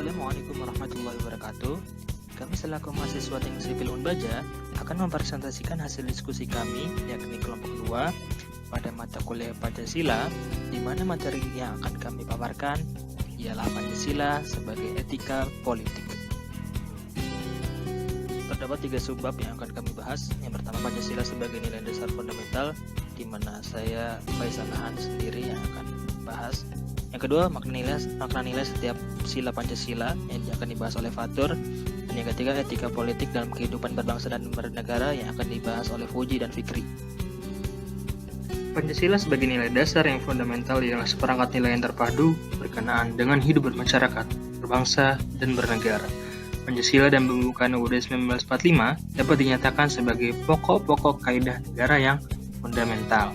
Assalamualaikum warahmatullahi wabarakatuh. Kami selaku mahasiswa Teknik Sipil Unbaja akan mempresentasikan hasil diskusi kami, yakni kelompok 2 pada mata kuliah Pancasila, di mana materi yang akan kami paparkan ialah Pancasila sebagai etika politik. Terdapat 3 subbab yang akan kami bahas. Yang pertama, Pancasila sebagai nilai dasar fundamental, di mana saya Faisal Nahan sendiri yang akan bahas. Yang kedua, makna nilai setiap sila Pancasila yang akan dibahas oleh Fatur. Dan yang ketiga, etika politik dalam kehidupan berbangsa dan bernegara yang akan dibahas oleh Fuji dan Fikri. Pancasila sebagai nilai dasar yang fundamental ialah seperangkat nilai yang terpadu berkenaan dengan hidup bermasyarakat, berbangsa, dan bernegara. Pancasila dan pembukaan UUD 1945 dapat dinyatakan sebagai pokok-pokok kaidah negara yang fundamental.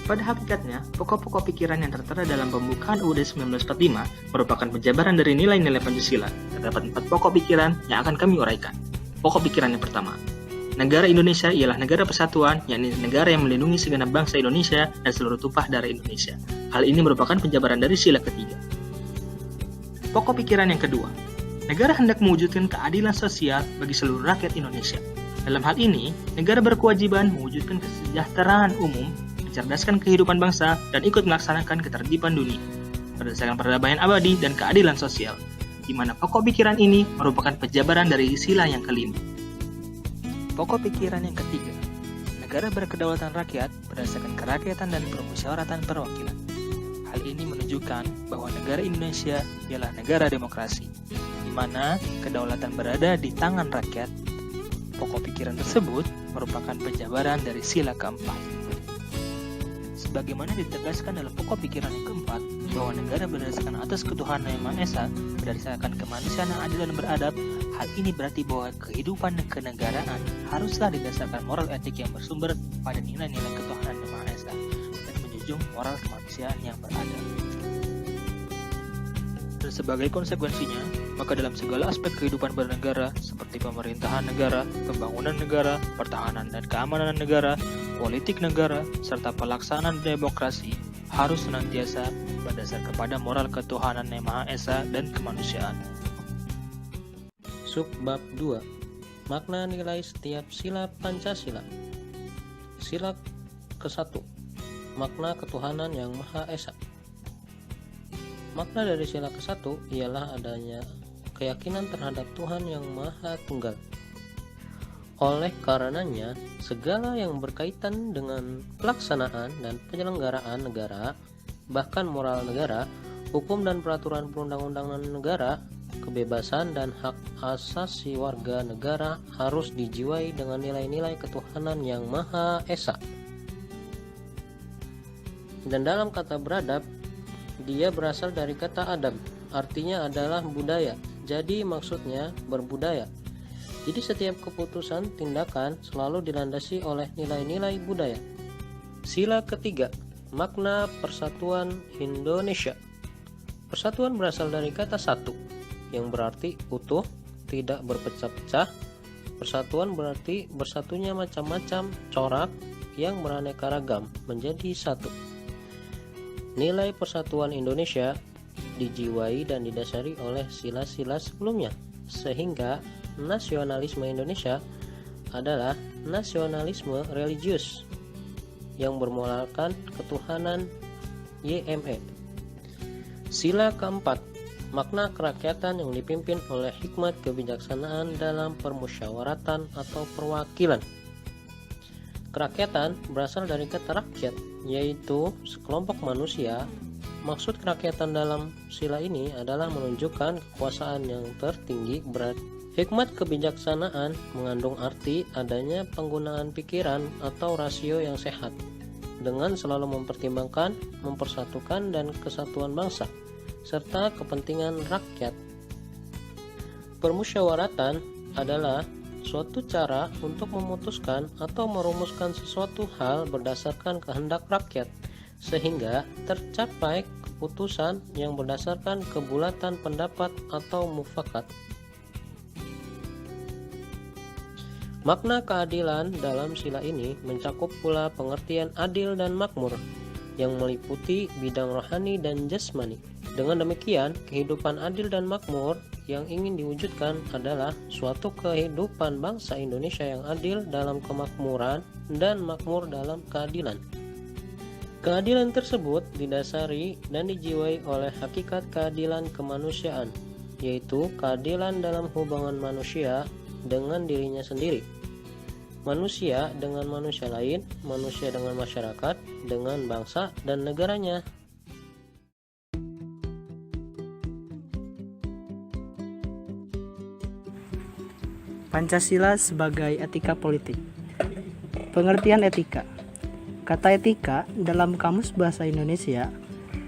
Pada hakikatnya, pokok-pokok pikiran yang tertera dalam pembukaan UUD 1945 merupakan penjabaran dari nilai-nilai Pancasila. Terdapat 4 pokok pikiran yang akan kami uraikan. Pokok pikiran yang pertama, negara Indonesia ialah negara persatuan, yakni negara yang melindungi segenap bangsa Indonesia dan seluruh tumpah darah Indonesia. Hal ini merupakan penjabaran dari sila ketiga. Pokok pikiran yang kedua, negara hendak mewujudkan keadilan sosial bagi seluruh rakyat Indonesia. Dalam hal ini, negara berkewajiban mewujudkan kesejahteraan umum, mencerdaskan kehidupan bangsa, dan ikut melaksanakan ketertiban dunia berdasarkan perdamaian abadi dan keadilan sosial, di mana pokok pikiran ini merupakan penjabaran dari sila yang kelima. Pokok pikiran yang ketiga, negara berkedaulatan rakyat berdasarkan kerakyatan dan permusyawaratan perwakilan. Hal ini menunjukkan bahwa negara Indonesia ialah negara demokrasi, di mana kedaulatan berada di tangan rakyat. Pokok pikiran tersebut merupakan penjabaran dari sila keempat. Sebagaimana ditegaskan dalam pokok pikiran yang keempat, bahwa negara berdasarkan atas ketuhanan Yang Maha Esa, berdasarkan kemanusiaan yang adil dan beradab. Hal ini berarti bahwa kehidupan kenegaraan haruslah didasarkan moral etik yang bersumber pada nilai-nilai ketuhanan Yang Maha Esa dan menjunjung moral kemanusiaan yang beradab. Dan sebagai konsekuensinya, maka dalam segala aspek kehidupan bernegara seperti pemerintahan negara, pembangunan negara, pertahanan dan keamanan negara, politik negara, serta pelaksanaan demokrasi harus senantiasa berdasar kepada moral ketuhanan Yang Maha Esa dan kemanusiaan. Subbab 2. Makna nilai setiap sila Pancasila. Sila ke-1. Makna ketuhanan Yang Maha Esa. Makna dari sila ke-1 ialah adanya keyakinan terhadap Tuhan yang Maha Tunggal. Oleh karenanya, segala yang berkaitan dengan pelaksanaan dan penyelenggaraan negara, bahkan moral negara, hukum dan peraturan perundang-undangan negara, kebebasan dan hak asasi warga negara harus dijiwai dengan nilai-nilai ketuhanan Yang Maha Esa. Dan dalam kata beradab, dia berasal dari kata adab, artinya adalah budaya. Jadi maksudnya berbudaya. Jadi setiap keputusan tindakan selalu dilandasi oleh nilai-nilai budaya. Sila ketiga, makna persatuan Indonesia. Persatuan berasal dari kata satu, yang berarti utuh, tidak berpecah-pecah. Persatuan berarti bersatunya macam-macam corak yang beraneka ragam menjadi satu. Nilai persatuan Indonesia dijiwai dan didasari oleh sila-sila sebelumnya, sehingga nasionalisme Indonesia adalah nasionalisme religius yang bermolalkan ketuhanan YME. Sila keempat, makna kerakyatan yang dipimpin oleh hikmat kebijaksanaan dalam permusyawaratan atau perwakilan. Kerakyatan berasal dari kata rakyat, yaitu sekelompok manusia. Maksud kerakyatan dalam sila ini adalah menunjukkan kekuasaan yang tertinggi berat. Hikmat kebijaksanaan mengandung arti adanya penggunaan pikiran atau rasio yang sehat, dengan selalu mempertimbangkan, mempersatukan dan kesatuan bangsa, serta kepentingan rakyat. Permusyawaratan adalah suatu cara untuk memutuskan atau merumuskan sesuatu hal berdasarkan kehendak rakyat, sehingga tercapai keputusan yang berdasarkan kebulatan pendapat atau mufakat. Makna keadilan dalam sila ini mencakup pula pengertian adil dan makmur. yang meliputi bidang rohani dan jasmani. Dengan demikian, kehidupan adil dan makmur yang ingin diwujudkan adalah suatu kehidupan bangsa Indonesia yang adil dalam kemakmuran dan makmur dalam keadilan. Keadilan tersebut didasari dan dijiwai oleh hakikat keadilan kemanusiaan, yaitu keadilan dalam hubungan manusia dengan dirinya sendiri, manusia dengan manusia lain, manusia dengan masyarakat, dengan bangsa dan negaranya. Pancasila sebagai etika politik. Pengertian etika. Kata etika dalam Kamus Bahasa Indonesia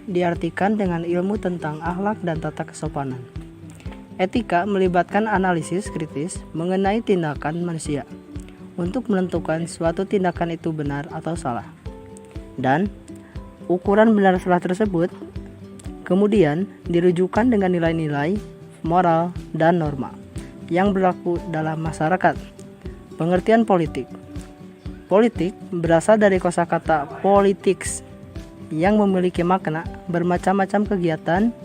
diartikan dengan ilmu tentang akhlak dan tata kesopanan. Etika melibatkan analisis kritis mengenai tindakan manusia untuk menentukan suatu tindakan itu benar atau salah. Dan ukuran benar salah tersebut kemudian dirujukan dengan nilai-nilai moral dan norma yang berlaku dalam masyarakat. Pengertian politik. Politik berasal dari kosakata politics yang memiliki makna bermacam-macam kegiatan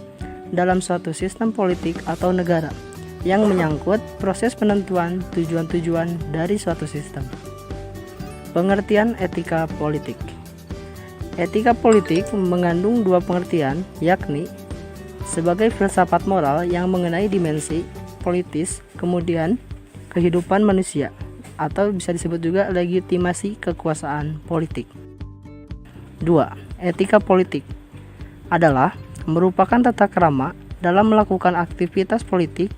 dalam suatu sistem politik atau negara yang menyangkut proses penentuan tujuan-tujuan dari suatu sistem. Pengertian etika politik. Etika politik mengandung dua pengertian, yakni sebagai filsafat moral yang mengenai dimensi politis, kemudian kehidupan manusia, atau bisa disebut juga legitimasi kekuasaan politik. 2. Etika politik adalah merupakan tata krama dalam melakukan aktivitas politik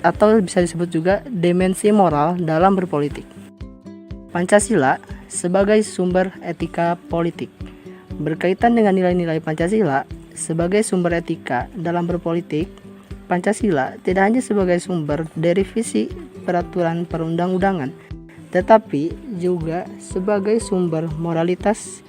atau bisa disebut juga dimensi moral dalam berpolitik. Pancasila sebagai sumber etika politik. Berkaitan dengan nilai-nilai Pancasila sebagai sumber etika dalam berpolitik, Pancasila tidak hanya sebagai sumber dari visi peraturan perundang-undangan, tetapi juga sebagai sumber moralitas,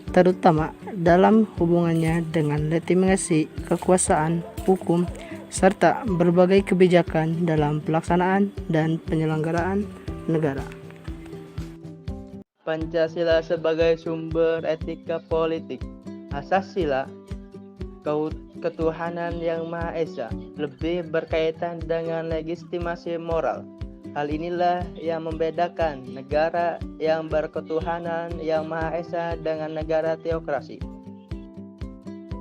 terutama dalam hubungannya dengan legitimasi kekuasaan hukum serta berbagai kebijakan dalam pelaksanaan dan penyelenggaraan negara. Pancasila sebagai sumber etika politik. Asas sila ketuhanan yang Maha Esa lebih berkaitan dengan legitimasi moral. Hal inilah yang membedakan negara yang berketuhanan yang Maha Esa dengan negara teokrasi.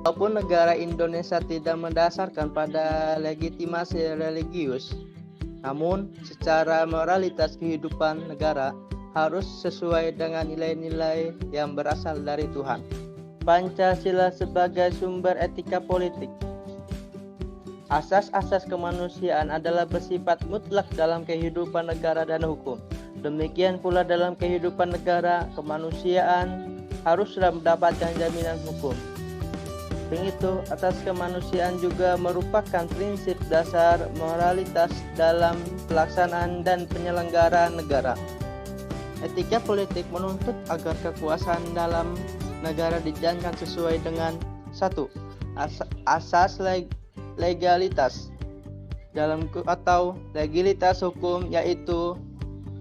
Walaupun negara Indonesia tidak mendasarkan pada legitimasi religius, namun secara moralitas kehidupan negara harus sesuai dengan nilai-nilai yang berasal dari Tuhan. Pancasila sebagai sumber etika politik. Asas-asas kemanusiaan adalah bersifat mutlak dalam kehidupan negara dan hukum. Demikian pula dalam kehidupan negara, kemanusiaan haruslah mendapatkan jaminan hukum. Selain itu, asas kemanusiaan juga merupakan prinsip dasar moralitas dalam pelaksanaan dan penyelenggaraan negara. Etika politik menuntut agar kekuasaan dalam negara dijalankan sesuai dengan 1. Asas legalitas dalam atau legalitas hukum, yaitu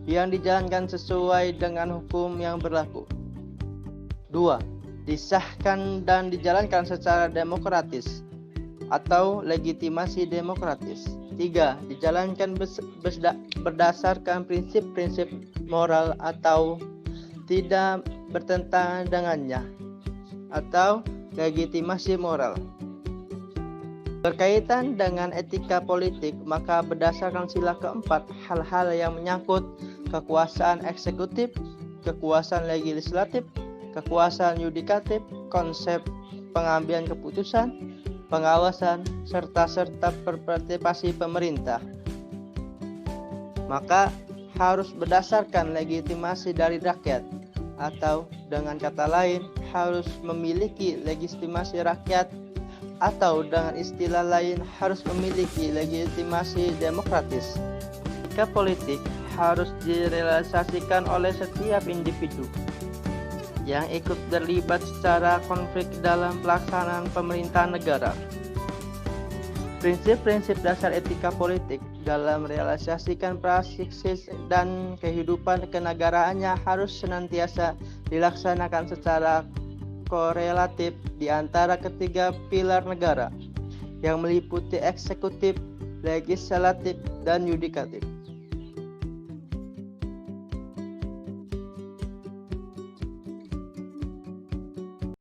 yang dijalankan sesuai dengan hukum yang berlaku. 2. Disahkan dan dijalankan secara demokratis atau legitimasi demokratis. 3. Dijalankan berdasarkan prinsip-prinsip moral atau tidak bertentangan dengannya atau legitimasi moral. Berkaitan dengan etika politik, maka berdasarkan sila keempat, hal-hal yang menyangkut kekuasaan eksekutif, kekuasaan legislatif, kekuasaan yudikatif, konsep pengambilan keputusan, pengawasan, serta partisipasi pemerintah, maka harus berdasarkan legitimasi dari rakyat, atau dengan kata lain harus memiliki legitimasi rakyat, atau dengan istilah lain harus memiliki legitimasi demokratis. Etika politik harus direalisasikan oleh setiap individu yang ikut terlibat secara konflik dalam pelaksanaan pemerintahan negara. Prinsip-prinsip dasar etika politik dalam realisasikan praksis dan kehidupan kenegaraannya harus senantiasa dilaksanakan secara korelatif di antara ketiga pilar negara yang meliputi eksekutif, legislatif, dan yudikatif.